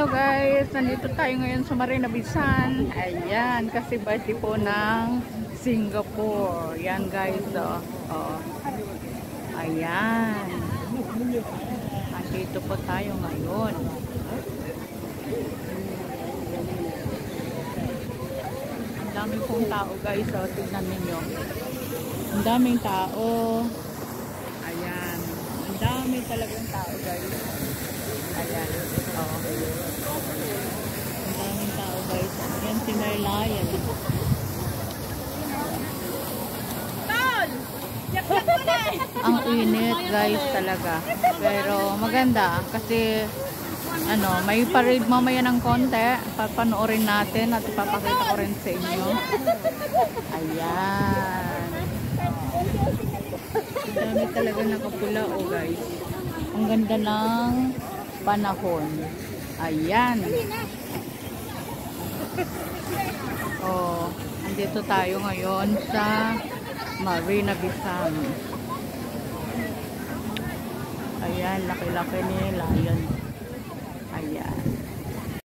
Hello guys, nandito tayo ngayon sa Marina Bisan. Ayan, kasi birthday po ng Singapore. Yan guys, oh. Ayan. Nandito po tayo ngayon. Ang daming pong tao guys, tignan ninyo. Ang daming tao. Ayan. Ang dami talagang tao guys. Ayan. Oh. Ang daming tao guys. Ayan si Merlion. Ang init guys talaga. Pero maganda kasi may parade mamaya ng konti. Papanoorin natin at ipapakita ko rin sa inyo. Ayan. Ang dami talaga nakapula guys. Ang ganda ng panahon. Ayan. Oh, andito tayo ngayon sa Marina Bisan. Ayan, laki-laki ni Lion. Ayan.